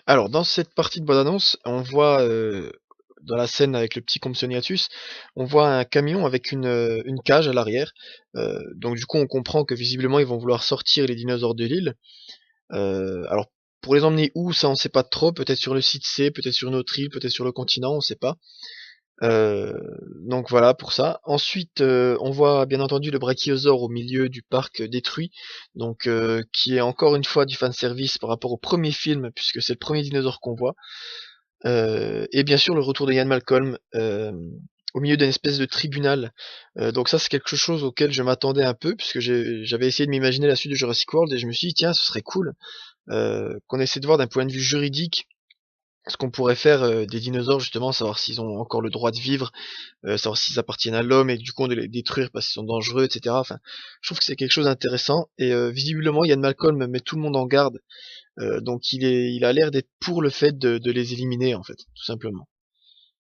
Alors, dans cette partie de bande-annonce, on voit, dans la scène avec le petit Compsognathus, on voit un camion avec une cage à l'arrière. Donc du coup, on comprend que visiblement, ils vont vouloir sortir les dinosaures de l'île. Alors, pour les emmener où, ça on sait pas trop. Peut-être sur le site C, peut-être sur une autre île, peut-être sur le continent, on sait pas. Euh, donc voilà pour ça. Ensuite, on voit bien entendu le brachiosaure au milieu du parc détruit, donc qui est encore une fois du fanservice par rapport au premier film, puisque c'est le premier dinosaure qu'on voit. Et bien sûr le retour de Ian Malcolm au milieu d'une espèce de tribunal. Donc ça c'est quelque chose auquel je m'attendais un peu, puisque j'avais essayé de m'imaginer la suite de Jurassic World et je me suis dit tiens ce serait cool qu'on essaie de voir d'un point de vue juridique ce qu'on pourrait faire des dinosaures justement, savoir s'ils ont encore le droit de vivre, savoir s'ils appartiennent à l'homme et du coup de les détruire parce qu'ils sont dangereux, etc. Enfin, je trouve que c'est quelque chose d'intéressant et visiblement Ian Malcolm met tout le monde en garde, donc il a l'air d'être pour le fait de les éliminer en fait, tout simplement.